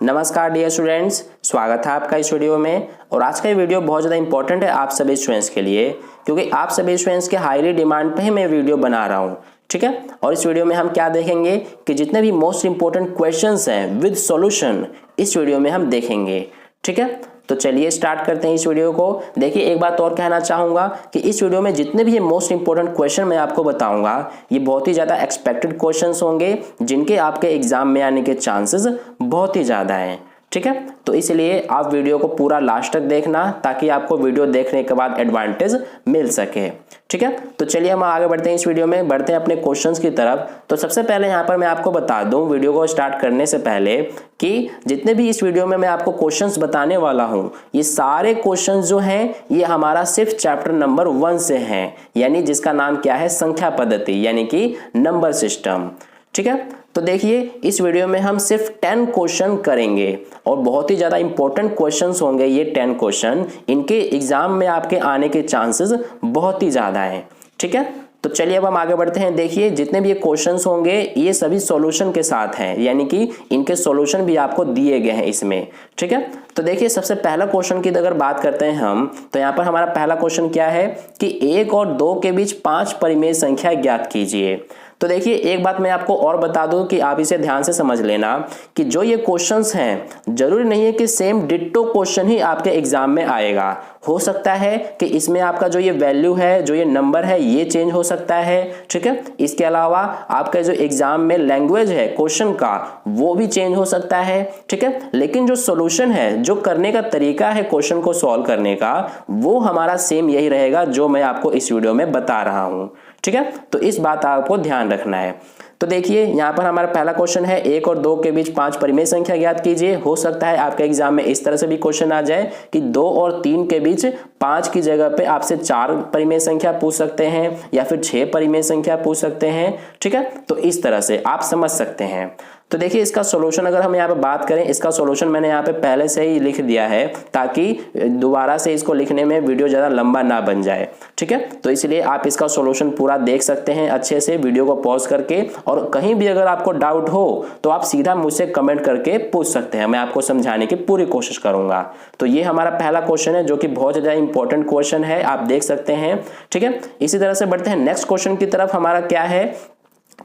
नमस्कार dear students, स्वागत है आपका इस वीडियो में। और आज का ये वीडियो बहुत ज़्यादा इंपॉर्टेंट है आप सभी स्टूडेंट्स के लिए, क्योंकि आप सभी स्टूडेंट्स के हाईली डिमांड पे ही मैं वीडियो बना रहा हूँ। ठीक है, और इस वीडियो में हम क्या देखेंगे कि जितने भी मोस्ट इंपॉर्टेंट क्वेश्चंस हैं विद सॉल्यूशन इस वीडियो में हम देखेंगे। ठीक है, तो चलिए स्टार्ट करते हैं इस वीडियो को। देखिए, एक बात और कहना चाहूँगा कि इस वीडियो में जितने भी ये मोस्ट इंपॉर्टेंट क्वेश्चन मैं आपको बताऊंगा ये बहुत ही ज़्यादा एक्सपेक्टेड क्वेश्चंस होंगे, जिनके आपके एग्जाम में आने के चांसेस बहुत ही ज़्यादा हैं। ठीक है, तो इसलिए आप वीडियो को पूरा लास्ट तक देखना ताकि आपको वीडियो देखने के बाद एडवांटेज मिल सके। ठीक है, तो चलिए हम आगे बढ़ते हैं, इस वीडियो में बढ़ते हैं अपने क्वेश्चंस की तरफ। तो सबसे पहले यहाँ पर मैं आपको बता दूं वीडियो को स्टार्ट करने से पहले कि जितने भी इस वीडियो में मैं आपको क्वेश्चंस बताने वाला हूँ ये सारे क्वेश्चंस जो हैं ये हमारा सिर्फ चैप्टर नंबर 1 से हैं, यानी जिसका नाम क्या है, संख्या पद्धति यानी कि नंबर सिस्टम। ठीक है, तो देखिए इस वीडियो में हम सिर्फ 10 क्वेश्चन करेंगे और बहुत ही ज़्यादा इंपॉर्टेंट क्वेश्चंस होंगे ये 10 क्वेश्चन। इनके एग्जाम में आपके आने के चांसेस बहुत ही ज़्यादा हैं। ठीक है, तो चलिए अब हम आगे बढ़ते हैं। देखिए जितने भी ये क्वेश्चंस होंगे ये सभी सॉल्यूशन के साथ हैं, यानी कि इनके सॉल्यूशन भी आपको दिए गए हैं इसमें। ठीक है, तो देखिए सबसे पहला क्वेश्चन की अगर बात करते हैं हम, तो यहाँ पर हमारा पहला क्वेश्चन क्या है कि 1 और 2 के बीच 5 परिमेय संख्या ज्ञात कीजिए। तो देखिए एक बात मैं आपको और बता दूं कि आप इसे ध्यान से समझ लेना कि जो ये क्वेश्चंस हैं जरूरी नहीं है कि सेम डिट्टो क्वेश्चन ही आपके एग्जाम में आएगा। हो सकता है कि इसमें आपका जो ये वैल्यू है, जो ये नंबर है, ये चेंज हो सकता है। ठीक है, इसके अलावा आपका जो एग्जाम में लैंग्वेज है क्वेश्चन का वो भी चेंज हो सकता है। ठीक है, लेकिन जो सॉल्यूशन है, जो करने का तरीका है क्वेश्चन को सॉल्व करने का, वो हमारा सेम यही रहेगा जो मैं आपको इस वीडियो में बता रहा हूं। ठीक है, तो इस बात आपको ध्यान रखना है। तो देखिए यहाँ पर हमारा पहला क्वेश्चन है 1 और 2 के बीच 5 परिमेय संख्या ज्ञात कीजिए। हो सकता है आपके एग्जाम में इस तरह से भी क्वेश्चन आ जाए कि 2 और 3 के बीच 5 की जगह पे आपसे 4 परिमेय संख्या पूछ सकते हैं या फिर 6 परिमेय संख्या पूछ सकते हैं। ठीक है, तो इस तरह से आप समझ सकते हैं। तो देखिए इसका सॉल्यूशन अगर हम यहाँ पे बात करें, इसका सॉल्यूशन मैंने यहाँ पे पहले से ही लिख दिया है ताकि दोबारा से इसको लिखने में वीडियो ज़्यादा लंबा ना बन जाए। ठीक है, तो इसलिए आप इसका सॉल्यूशन पूरा देख सकते हैं अच्छे से वीडियो को पॉज करके, और कहीं भी अगर आपको डाउट हो तो आप सीधा मुझसे कमेंट करके पूछ सकते हैं, मैं आपको समझाने की पूरी कोशिश करूंगा। तो ये हमारा पहला क्वेश्चन है जो कि बहुत ज़्यादा इंपॉर्टेंट क्वेश्चन है, आप देख सकते हैं। ठीक है, इसी तरह से बढ़ते हैं नेक्स्ट क्वेश्चन की तरफ। हमारा क्या है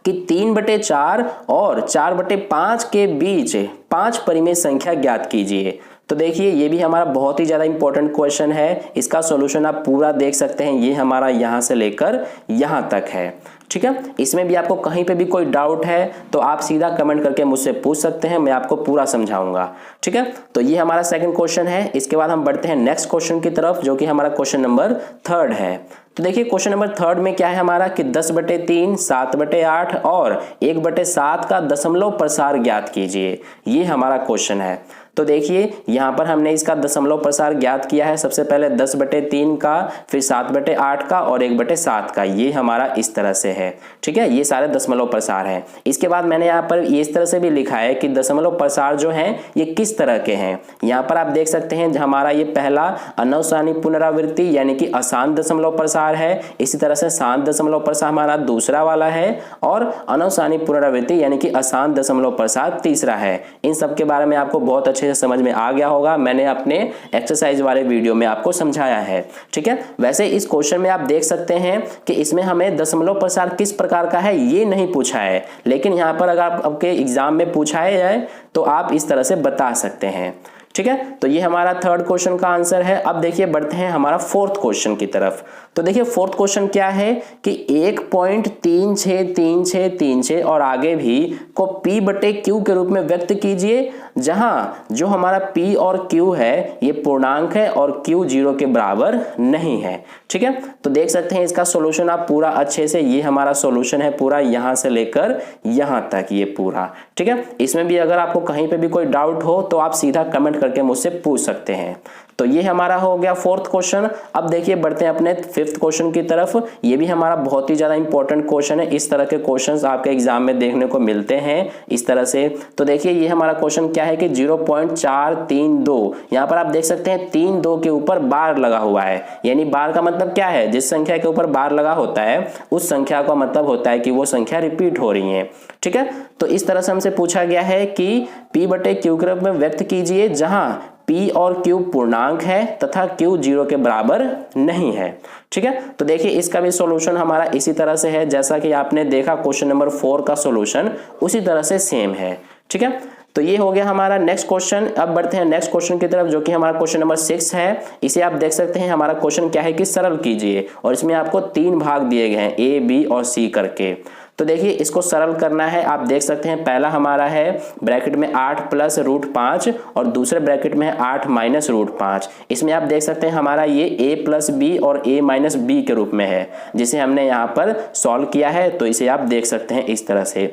कि 3/4 और 4/5 के बीच 5 परिमेय संख्या ज्ञात कीजिए। तो देखिए ये भी हमारा बहुत ही ज़्यादा इंपॉर्टेंट क्वेश्चन है, इसका सॉल्यूशन आप पूरा देख सकते हैं। ये हमारा यहाँ से लेकर यहाँ तक है। ठीक है, इसमें भी आपको कहीं पे भी कोई डाउट है तो आप सीधा कमेंट करके मुझसे पूछ सकते हैं, मैं आपको पूरा समझाऊंगा। ठीक है, तो ये हमारा सेकंड क्वेश्चन है। इसके बाद हम बढ़ते हैं नेक्स्ट क्वेश्चन की तरफ जो कि हमारा क्वेश्चन नंबर 3 है। तो देखिए क्वेश्चन नंबर 3 में क्या है हमारा कि 10/3, 7/8 और 1/7 का दशमलव प्रसार ज्ञात कीजिए। ये हमारा क्वेश्चन है। तो देखिए यहाँ पर हमने इसका दशमलव प्रसार ज्ञात किया है। सबसे पहले 10/3 का, फिर 7/8 का और 1/7 का। ये हमारा इस तरह से है। ठीक है, ये सारे दशमलव प्रसार हैं। इसके बाद मैंने यहाँ पर इस तरह से भी लिखा है कि दशमलव प्रसार जो हैं ये किस तरह के हैं। यहाँ पर आप देख सकते हैं हमारा ये पहला अनवसानी पुनरावृत्ति यानी कि आसान दशमलव प्रसार है। इसी तरह से शांत दशमलव प्रसार हमारा दूसरा वाला है और अनवसानी पुनरावृत्ति यानी कि आसान दशमलव प्रसार तीसरा है। इन सब के बारे में आपको बहुत अच्छे से समझ में आ गया होगा, मैंने अपने एक्सरसाइज वाले वीडियो में आपको समझाया है। ठीक है, वैसे इस क्वेश्चन में आप देख सकते हैं कि इसमें हमें दशमलव प्रसार किस प्रकार का है ये नहीं पूछा है, लेकिन यहाँ पर अगर आपके एग्जाम में पूछा जाए तो आप इस तरह से बता सकते हैं। ठीक है, तो ये हमारा 3rd क्वेश्चन का आंसर है। अब देखिए बढ़ते हैं हमारा 4th क्वेश्चन की तरफ। तो देखिए 4th क्वेश्चन क्या है कि 1.363636 और आगे भी को P/Q के रूप में व्यक्त कीजिए, जहां जो हमारा P और Q है ये पूर्णांक है और Q 0 के बराबर नहीं है। ठीक है, तो देख सकते हैं इसका सॉल्यूशन आप पूरा अच्छे से, ये हमारा सॉल्यूशन है पूरा यहां से लेकर यहां तक ये पूरा। ठीक है, इसमें भी अगर आपको कहीं पे भी कोई डाउट हो तो आप सीधा कमेंट करके मुझसे पूछ सकते हैं। तो ये हमारा हो गया फोर्थ क्वेश्चन। अब देखिए बढ़ते हैं अपने फिफ्थ क्वेश्चन की तरफ। ये भी हमारा बहुत ही ज्यादा इंपॉर्टेंट क्वेश्चन है। इस तरह के क्वेश्चंस आपके एग्जाम में देखने को मिलते हैं इस तरह से। तो देखिए ये हमारा क्वेश्चन क्या है कि 0.432, यहाँ पर आप देख सकते हैं 3 2 के ऊपर बार लगा हुआ है। यानी बार का मतलब क्या है, जिस संख्या के ऊपर बार लगा होता है उस संख्या का मतलब होता है कि वो संख्या रिपीट हो रही है। ठीक है, तो इस तरह से हमसे पूछा गया है कि P/Q के रूप में व्यक्त कीजिए जहां P और Q पूर्णांक है तथा Q 0 के बराबर नहीं है। ठीक है, तो देखिए इसका भी सॉल्यूशन हमारा इसी तरह से है जैसा कि आपने देखा क्वेश्चन नंबर 4 का सॉल्यूशन उसी तरह से सेम है। ठीक है, तो ये हो गया हमारा नेक्स्ट क्वेश्चन। अब बढ़ते हैं नेक्स्ट क्वेश्चन की तरफ जो कि हमारा क्वेश्चन नंबर 6 है। इसे आप देख सकते हैं हमारा क्वेश्चन क्या है कि सरल कीजिए, और इसमें आपको 3 भाग दिए गए हैं A, B और C करके। तो देखिए इसको सरल करना है। आप देख सकते हैं पहला हमारा है ब्रैकेट में 8 + √5 और दूसरे ब्रैकेट में है 8 - √5। इसमें आप देख सकते हैं हमारा ये A + B और A - B के रूप में है, जिसे हमने यहाँ पर सॉल्व किया है। तो इसे आप देख सकते हैं इस तरह से।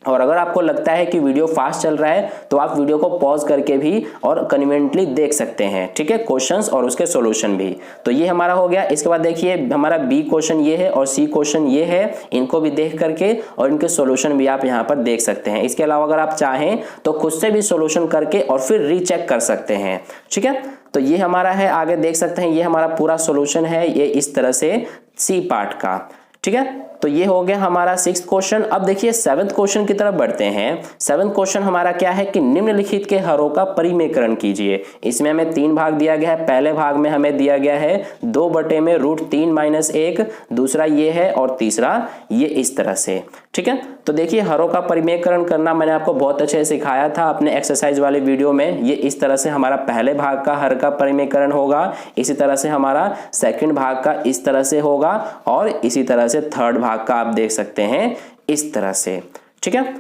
और अगर आपको लगता है कि वीडियो फास्ट चल रहा है तो आप वीडियो को पॉज करके भी और कन्वीनियंटली देख सकते हैं। ठीक है, क्वेश्चंस और उसके सॉल्यूशन भी। तो ये हमारा हो गया। इसके बाद देखिए हमारा बी क्वेश्चन ये है और सी क्वेश्चन ये है, इनको भी देख करके और इनके सॉल्यूशन भी आप यहाँ पर देख सकते हैं। इसके अलावा अगर आप चाहें तो खुद से भी सॉल्यूशन करके और फिर रीचेक कर सकते हैं। ठीक है, तो ये हमारा है, आगे देख सकते हैं ये हमारा पूरा सॉल्यूशन है ये इस तरह से सी पार्ट का। ठीक है, तो ये हो गया हमारा 6th क्वेश्चन। अब देखिए 7th क्वेश्चन की तरफ बढ़ते हैं। 7th क्वेश्चन हमारा क्या है कि निम्नलिखित के हरों का परिमेयकरण कीजिए। इसमें हमें 3 भाग दिया गया है। पहले भाग में हमें दिया गया है 2/में √3 - 1, दूसरा ये है और तीसरा ये इस तरह से। ठीक है, तो देखिए हरों का परिमेयकरण करना मैंने आपको बहुत अच्छे से सिखाया था अपने एक्सरसाइज वाले वीडियो में। ये इस तरह से हमारा पहले भाग का हर का परिमेयकरण होगा, इसी तरह से हमारा सेकंड भाग का इस तरह से होगा और इसी तरह से थर्ड भाग का आप देख सकते हैं इस तरह से। ठीक है,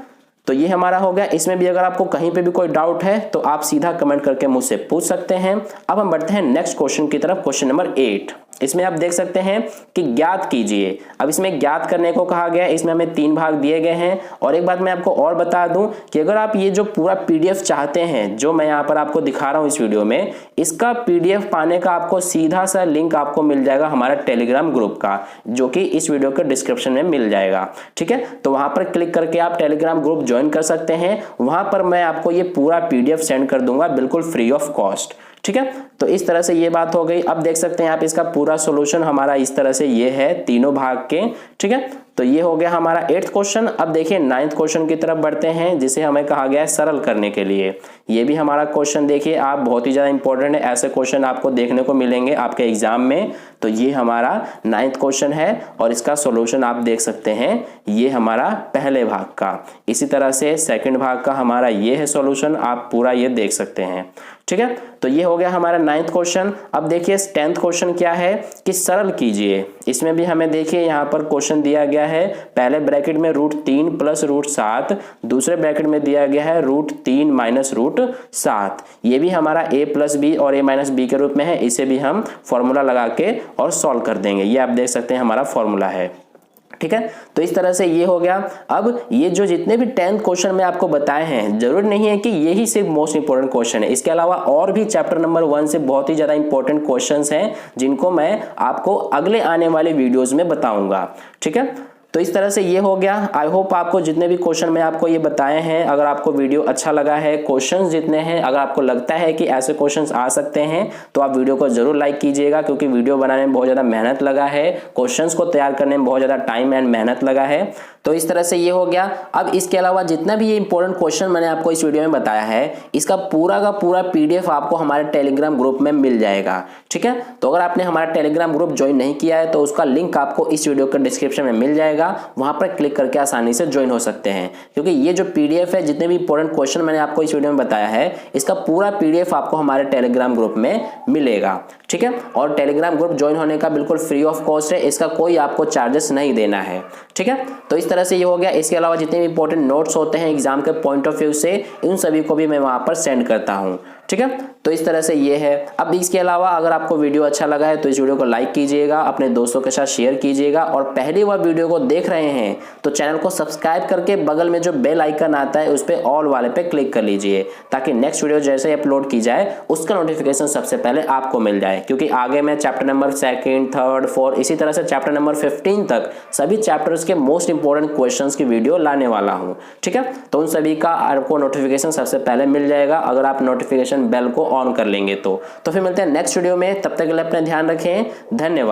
तो ये हमारा हो गया। इसमें भी अगर आपको कहीं पे भी कोई डाउट है तो आप सीधा कमेंट करके मुझसे पूछ सकते हैं। अब हम बढ़ते हैं नेक्स्ट क्वेश्चन की तरफ, क्वेश्चन नंबर 8। इसमें आप देख सकते हैं कि ज्ञात कीजिए। अब इसमें ज्ञात करने को कहा गया है। इसमें हमें 3 भाग दिए गए हैं। और एक बात मैं आपको और बता दूं कि अगर आप ये जो पूरा PDF चाहते हैं जो मैं यहाँ पर आपको दिखा रहा हूँ इस वीडियो में, इसका PDF पाने का आपको सीधा सा लिंक आपको मिल जाएगा हमारा टेलीग्राम ग्रुप का, जो कि इस वीडियो के डिस्क्रिप्शन में मिल जाएगा। ठीक है, तो वहां पर क्लिक करके आप टेलीग्राम ग्रुप ज्वाइन कर सकते हैं। वहां पर मैं आपको ये पूरा PDF सेंड कर दूंगा बिल्कुल फ्री ऑफ कॉस्ट। ठीक है, तो इस तरह से ये बात हो गई। अब देख सकते हैं आप इसका पूरा सॉल्यूशन हमारा इस तरह से ये है तीनों भाग के। ठीक है, तो ये हो गया हमारा 8th क्वेश्चन। अब देखिए 9th क्वेश्चन की तरफ बढ़ते हैं जिसे हमें कहा गया है सरल करने के लिए। ये भी हमारा क्वेश्चन देखिए आप बहुत ही ज्यादा इंपॉर्टेंट है। ऐसे क्वेश्चन आपको देखने को मिलेंगे आपके एग्जाम में। तो ये हमारा 9th क्वेश्चन है और इसका सॉल्यूशन आप देख सकते हैं ये हमारा पहले भाग का। इसी तरह से सेकंड भाग का हमारा ये है सॉल्यूशन, आप पूरा ये देख सकते हैं। ठीक है, तो ये हो गया हमारा 9th क्वेश्चन। अब देखिए 10th क्वेश्चन क्या है कि सरल कीजिए। इसमें भी हमें देखिए यहाँ पर क्वेश्चन दिया गया है। पहले ब्रैकेट में √3 + √7, दूसरे ब्रैकेट में दिया गया है √3 - √7। ये भी हमारा A + B और A - B के रूप में है। इसे भी हम फॉर्मूला लगा के और सॉल्व कर देंगे। ये आप देख सकते हैं हमारा फॉर्मूला है। ठीक है, तो इस तरह से ये हो गया। अब ये जो जितने भी 10th क्वेश्चन मैं आपको बताए हैं, जरूर नहीं है कि यही सिर्फ मोस्ट इंपोर्टेंट क्वेश्चन है। इसके अलावा और भी चैप्टर नंबर 1 से बहुत ही ज्यादा इंपॉर्टेंट क्वेश्चंस हैं जिनको मैं आपको अगले आने वाले वीडियोस में बताऊंगा। ठीक है, तो इस तरह से ये हो गया। आई होप आपको जितने भी क्वेश्चन मैं आपको ये बताए हैं, अगर आपको वीडियो अच्छा लगा है, क्वेश्चंस जितने हैं, अगर आपको लगता है कि ऐसे क्वेश्चंस आ सकते हैं तो आप वीडियो को जरूर लाइक कीजिएगा, क्योंकि वीडियो बनाने में बहुत ज़्यादा मेहनत लगा है, क्वेश्चंस को तैयार करने में बहुत ज़्यादा टाइम एंड मेहनत लगा है। तो इस तरह से ये हो गया। अब इसके अलावा जितना भी ये इंपॉर्टेंट क्वेश्चन मैंने आपको इस वीडियो में बताया है, इसका पूरा का पूरा PDF आपको हमारे टेलीग्राम ग्रुप में मिल जाएगा। ठीक है, तो अगर आपने हमारा टेलीग्राम ग्रुप ज्वाइन नहीं किया है तो उसका लिंक आपको इस वीडियो के डिस्क्रिप्शन में मिल जाएगा। वहां पर क्लिक करके आसानी से ज्वाइन हो सकते हैं, क्योंकि ये जो PDF है, जितने भी इंपॉर्टेंट क्वेश्चन मैंने आपको इस वीडियो में बताया है, इसका पूरा PDF आपको हमारे टेलीग्राम ग्रुप में मिलेगा। ठीक है, और टेलीग्राम ग्रुप ज्वाइन होने का बिल्कुल फ्री ऑफ कॉस्ट है, इसका कोई आपको चार्जेस नहीं देना है। ठीक है, तो इस तरह से ये हो गया। इसके अलावा जितने भी इंपॉर्टेंट नोट्स होते हैं एग्जाम के पॉइंट ऑफ व्यू से, इन सभी को भी मैं वहां पर सेंड करता हूं। ठीक है। तो इस तरह से ये है। अब इसके अलावा अगर आपको वीडियो अच्छा लगा है तो इस वीडियो को लाइक कीजिएगा, अपने दोस्तों के साथ शेयर कीजिएगा, और पहली बार वीडियो को देख रहे हैं तो चैनल को सब्सक्राइब करके बगल में जो बेल आइकन आता है उस पर ऑल वाले पे क्लिक कर लीजिए, ताकि नेक्स्ट वीडियो जैसे ही अपलोड की जाए उसका नोटिफिकेशन सबसे पहले आपको मिल जाए। क्योंकि आगे मैं चैप्टर नंबर 2, 3, 4 इसी तरह से चैप्टर नंबर 15 तक सभी चैप्टर्स के मोस्ट इंपॉर्टेंट क्वेश्चंस की वीडियो लाने वाला हूं, ठीक है। तो उन सभी का आपको नोटिफिकेशन सबसे पहले मिल जाएगा अगर आप नोटिफिकेशन बेल को ऑन कर लेंगे तो फिर मिलते हैं नेक्स्ट वीडियो में। तब तक के लिए अपना ध्यान रखें। धन्यवाद।